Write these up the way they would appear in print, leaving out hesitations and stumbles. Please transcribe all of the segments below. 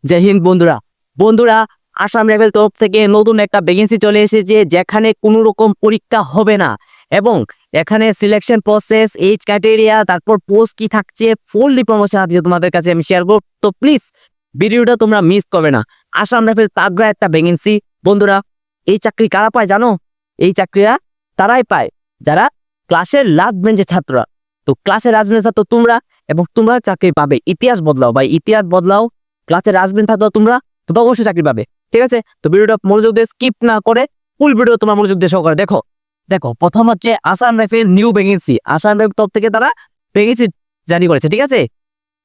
জয় হিন্দ বন্ধুরা। বন্ধুরা, আসাম রেফেল তরফ থেকে নতুন একটা ভ্যাকেন্সি চলে এসেছে, যেখানে কোনো রকম পরীক্ষা হবে না এবং এখানে সিলেকশন প্রসেস, এজ ক্রাইটেরিয়া, তারপর পোস্ট কি থাকছে, ফুল ইনফরমেশন আজকে তোমাদের কাছে আমি শেয়ার করব। তো প্লিজ ভিডিওটা তোমরা মিস করবে না। আসাম রেফেল তাগড়া একটা ভ্যাকেন্সি। বন্ধুরা, এই চাকরি কারা পায় জানো? এই চাকরিরা তারাই পায় যারা ক্লাসের লাস্ট বেঞ্চের ছাত্ররা। তো ক্লাসের লাস্ট বেঞ্চের ছাত্র তোমরা, এবং তোমরা চাকরি পাবে। ইতিহাস বদলাও ভাই, ইতিহাস বদলাও। ক্লাসের রাজবেন থাকতো তোমরা, তো অবশ্যই চাকরি পাবে। ঠিক আছে, তো ভিডিওটা মনোযোগ দিয়ে স্কিপ না করে ফুল ভিডিও তোমরা মনোযোগ দিয়ে সহকারে দেখো। দেখো, প্রথম হচ্ছে Assam rifle new vacancy. Assam rifle তরফ থেকে তারা ভ্যাকেন্সি জারি করেছে। ঠিক আছে,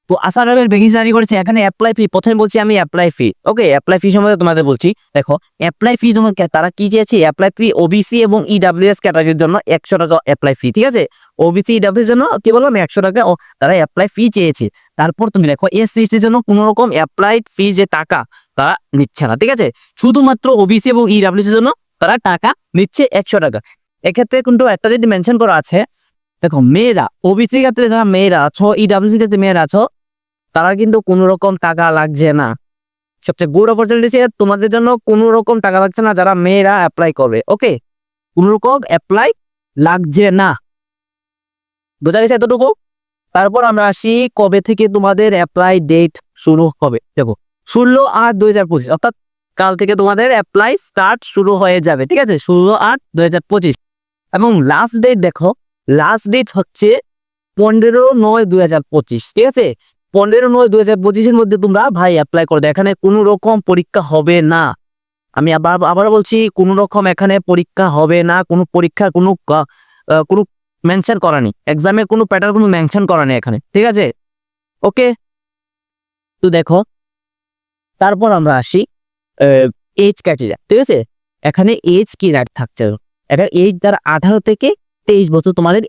তো আসাম রাইফেল ভ্যাকেন্সি জারি করেছে। এখানে অ্যাপ্লাই ফি, প্রথমে বলছি আমি অ্যাপ্লাই ফি। ওকে, অ্যাপ্লাই ফি সম্বন্ধে তোমাদের বলছি। দেখো, অ্যাপ্লাই ফি তোমাকে তারা কি চেয়েছে? অ্যাপ্লাই ফি ওবিসি এবং ইডাব্লিউএস ক্যাটাগরির জন্য 100 টাকা অ্যাপ্লাই ফি। ঠিক আছে, ওবিসি ইডাব্লিউএস জন্য কি বললাম, 100 টাকা তারা অ্যাপ্লাই ফি চেয়েছে। তারপর তুমি দেখো, এসসি এসটির জন্য কোনো রকম অ্যাপ্লাইড ফি যে টাকা তারা নিচ্ছে না। ঠিক আছে, শুধুমাত্র ওবিসি এবং ইডাব্লিউএস এর জন্য তারা টাকা নিচ্ছে 100 টাকা। এক্ষেত্রে কিন্তু একটা যদি মেনশন করা আছে, দেখো মেয়েরা, ওবিসি ক্ষেত্রে যারা মেয়েরা আছো, ইডাব্লিউএস ক্ষেত্রে মেয়েরা আছো, তারা কিন্তু কোনো রকম টাকা লাগছে না। সবচেয়ে গুড অপরচুনিটি, তোমাদের জন্য কোনো রকম টাকা লাগছে না যারা মেয়েরা অ্যাপ্লাই করবে। ওকে, কোনো রকম অ্যাপ্লাই লাগছে না। বোঝা গেছে এতটুকু? তারপর আমরা আসি কবে থেকে তোমাদের অ্যাপ্লাই ডেট শুরু হবে। দেখো, 16/8/2025, অর্থাৎ কাল থেকে তোমাদের অ্যাপ্লাই স্টার্ট শুরু হয়ে যাবে। ঠিক আছে, 16/8/2025। এবং লাস্ট ডেট দেখো, লাস্ট ডেট হচ্ছে 15/9/2025। ঠিক আছে, 15/9/2025 মধ্যে তোমরা ভাই অ্যাপ্লাই করে দাও। এখানে কোনো রকম পরীক্ষা হবে না। আমি আবার বলছি, কোনো রকম এখানে পরীক্ষা হবে না। কোনো পরীক্ষার কোনো কোনো মেনশন করা নেই, এক্সামের কোনো প্যাটার্ন কোনো মেনশন করা নেই এখানে। ঠিক আছে, ওকে। তো দেখো, তারপর আমরা আসি এজ ক্রাইটেরিয়া। ঠিক আছে, এখানে এজ কি রাইট থাকছে? এখানে এজ দ্বারা 18 থেকে 23 বছর তোমাদের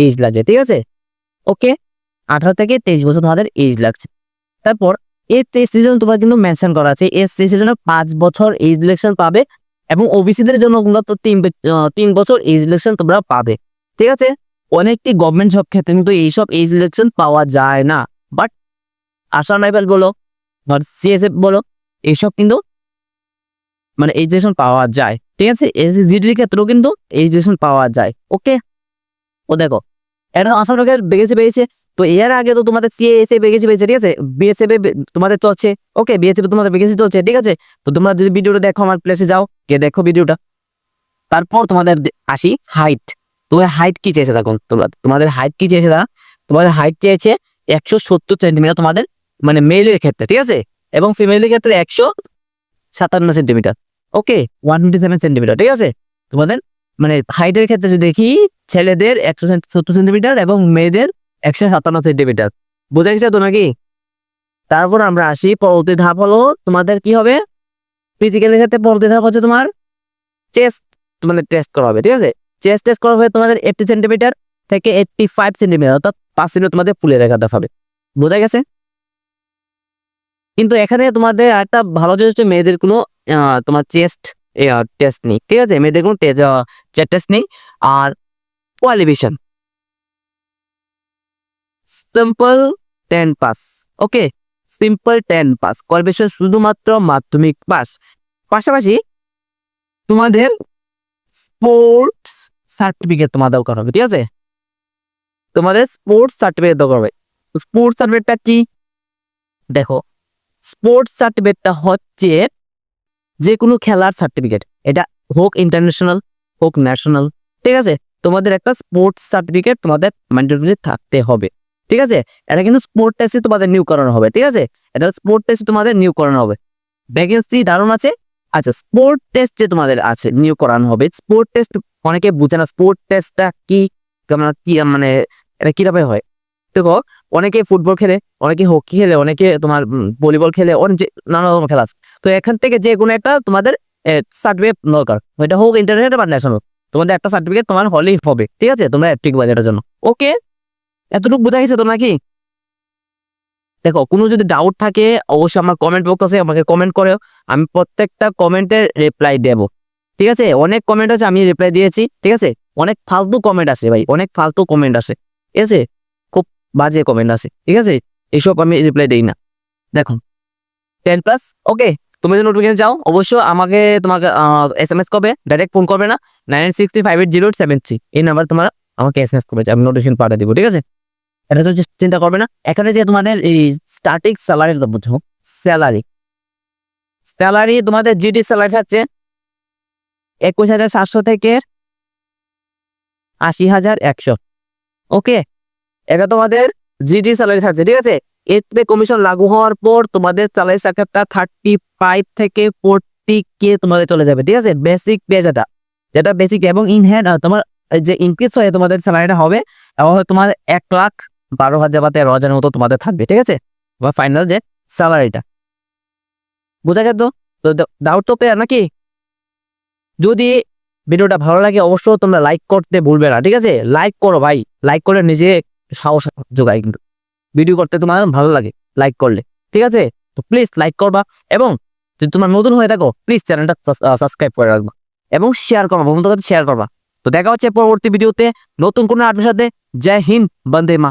এজ লাগছে। ঠিক আছে, ওকে, 18 থেকে 23 বছর তোমাদের এজ লাগছে। তারপর এসসি জন্য তোমার কিন্তু মেনশন করা আছে, এসসি জন্য 5 বছর এজ রিলেকশন পাবে, এবং ওবিসিদের জন্য তো 3 বছর এজ রিলেকশন তোমরা পাবে। ঠিক আছে, অনেকটি গভর্নমেন্ট জব ক্ষেত্রে কিন্তু এইসব এজ রিলেকশন পাওয়া যায় না, বাট আসাম রাইফেল বলো, সিএসএফ বলো, এইসব কিন্তু মানে এজ রিলেকশন পাওয়া যায়। ঠিক আছে, এসজিডির ক্ষেত্রেও কিন্তু এজ রিলেকশন পাওয়া যায়। ওকে, ও দেখো, এটা আসাম রাইফেল ভ্যাকেন্সি পেয়েছে। তো এর আগে তো তোমাদের সিএসএফ ভ্যাকেন্সি পেয়েছে। ঠিক আছে, বিএসএফ তোমাদের চলছে। ওকে, বিএসএফ তোমাদের ভ্যাকেন্সি চলছে। ঠিক আছে, তো তোমরা যদি ভিডিওটা দেখো, আমার প্লেসে যাও, কে দেখো ভিডিওটা। তারপর তোমাদের আসি হাইট। তোমাদের হাইট কি চেয়েছে? দেখো, তোমাদের হাইট কি চেয়েছে? তোমাদের হাইট চেয়েছে 170 সেন্টিমিটার তোমাদের, মানে মেলের ক্ষেত্রে। ঠিক আছে, এবং ফিমেলের ক্ষেত্রে 157 সেন্টিমিটার। ওকে, 157 সেন্টিমিটার। ঠিক আছে, তোমাদের মানে হাইটের ক্ষেত্রে যদি দেখি, ছেলেদের 170 সেন্টিমিটার এবং মেয়েদের 157 সেন্টিমিটার। বোঝা গেছে তো নাকি? তারপর আমরা আসি পরবর্তী ধাপ, হলো তোমাদের কি হবে ফিজিক্যালের ক্ষেত্রে। পরবর্তী ধাপ হচ্ছে তোমার চেস্ট, তোমাদের টেস্ট করা হবে। ঠিক আছে, চেস্ট টেস্ট করা হবে তোমাদের 80 সেন্টিমিটার থেকে 85 সেন্টিমিটার, অর্থাৎ 5 সেন্টিমিটার তোমাদের ফুলে দেখাতে হবে। বোঝা গেছে? কিন্তু এখানে তোমাদের একটা ভালো জিনিস হচ্ছে, মেয়েদের কোনো তোমার চেস্ট টেস্ট নেই। ঠিক আছে, মেয়েদের কোনো টেস্ট নেই। আর কোয়ালিফিকেশন সিম্পল 10 পাস। ওকে, সিম্পল 10 পাস, কোয়ালিফিকেশন শুধুমাত্র মাধ্যমিক পাস। পাশাপাশি তোমাদের স্পোর্টস সার্টিফিকেট তোমার দরকার হবে। ঠিক আছে, তোমাদের স্পোর্টস সার্টিফিকেট দরকার হবে। স্পোর্টস সার্টিফিকেটটা কি? দেখো, স্পোর্টস সার্টিফিকেটটা হচ্ছে যে কোনো খেলার সার্টিফিকেট, এটা হোক ইন্টারন্যাশনাল হোক ন্যাশনাল। ঠিক আছে, তোমাদের একটা স্পোর্টস সার্টিফিকেট তোমাদের ম্যান্ডেটরি থাকতে হবে। ঠিক আছে, এটা কিন্তু স্পোর্ট টেস্টে তোমাদের নিয়োগ করানো হবে। ঠিক আছে, এটা স্পোর্ট টেস্টে তোমাদের নিয়োগ করানো হবে। ভ্যাকেন্সি দারুণ আছে। আচ্ছা, স্পোর্ট টেস্ট যে তোমাদের আছে নিয়োগ করানো হবে, স্পোর্ট টেস্ট অনেকে বুঝে না। স্পোর্ট টেস্টটা কি, কি মানে এটা কিভাবে হয়? দেখো, অনেকে ফুটবল খেলে, অনেকে হকি খেলে, অনেকে তোমার ভলিবল খেলে, অনেক নানা রকম খেলা আছে। তো এখান থেকে যে কোনো একটা তোমাদের সার্টিফিকেট দরকার, এটা হোক ইন্টারন্যাশনাল বা ন্যাশনাল, তোমাদের একটা সার্টিফিকেট তোমার হলেই হবে। ঠিক আছে, তোমরা অ্যাপ্লিকেবল এটার জন্য। ওকে, এতটুকু বোঝা গেছে তো নাকি? দেখো, কোনো যদি ডাউট থাকে অবশ্যই আমার কমেন্ট বক্স আছে, আমাকে কমেন্ট করো। আমি প্রত্যেকটা কমেন্টের রিপ্লাই দেব। ঠিক আছে, অনেক কমেন্ট আছে, আমি রিপ্লাই দিয়েছি। ঠিক আছে, অনেক ফালতু কমেন্ট আসে ভাই, অনেক ফালতু কমেন্ট আসে। ঠিক আছে, খুব বাজে কমেন্ট আসে। ঠিক আছে, এসব আমি রিপ্লাই দেই না। দেখুন, 10+। ওকে, তুমি যদি নোটিফিকেশন চাও অবশ্যই তোমাকে SMS করবে, ডাইরেক্ট ফোন করবে না, 9863580873 এই নাম্বার তোমার আমাকে SMS করবে, আমি নোটিফিকেশন পাঠিয়ে দিব, ঠিক আছে? এটা তো চিন্তা করবে না। এখানে যে তোমাদের এই স্টার্টিং স্যালারি বুঝো, স্যালারি স্যালারি তোমাদের জিডি স্যালারি থাকছে 21,700 থেকে 80,100। ওকে, এটা তোমাদের জিডি স্যালারি থাকছে, ঠিক আছে? এতে কমিশন লাগু হওয়ার পর তোমাদের স্যালারি স্ট্রাকচারটা 35 থেকে 40K তোমাদের চলে যাবে, ঠিক আছে? বেসিক পে যেটা বেসিক এবং ইন হ্যান্ড তোমার যে ইনক্রিজ হয়ে তোমাদের স্যালারিটা হবে এবং তোমার 1,12,000 বা 13,000 মতো তোমাদের থাকবে, ঠিক আছে? বা ফাইনাল যে স্যালারিটা, বোঝা গেল? তো ডাউট তো ক্লিয়ার নাকি? যদি ভিডিওটা ভালো লাগে অবশ্যই তোমরা লাইক করতে ভুলবে না, ঠিক আছে? লাইক করো ভাই, লাইক করলে নিজে সাহস যোগায়, কিন্তু ভিডিও করতে তোমার ভালো লাগে লাইক করলে, ঠিক আছে? তো প্লিজ লাইক করবা এবং যদি তোমরা নতুন হয়ে থাকো প্লিজ চ্যানেলটা সাবস্ক্রাইব করে রাখবা এবং শেয়ার করবা, বন্ধুদের সাথে শেয়ার করবা। তো দেখা হচ্ছে পরবর্তী ভিডিওতে নতুন কোনো আপডেটের সাথে। জয় হিন্দ, বন্দে মা।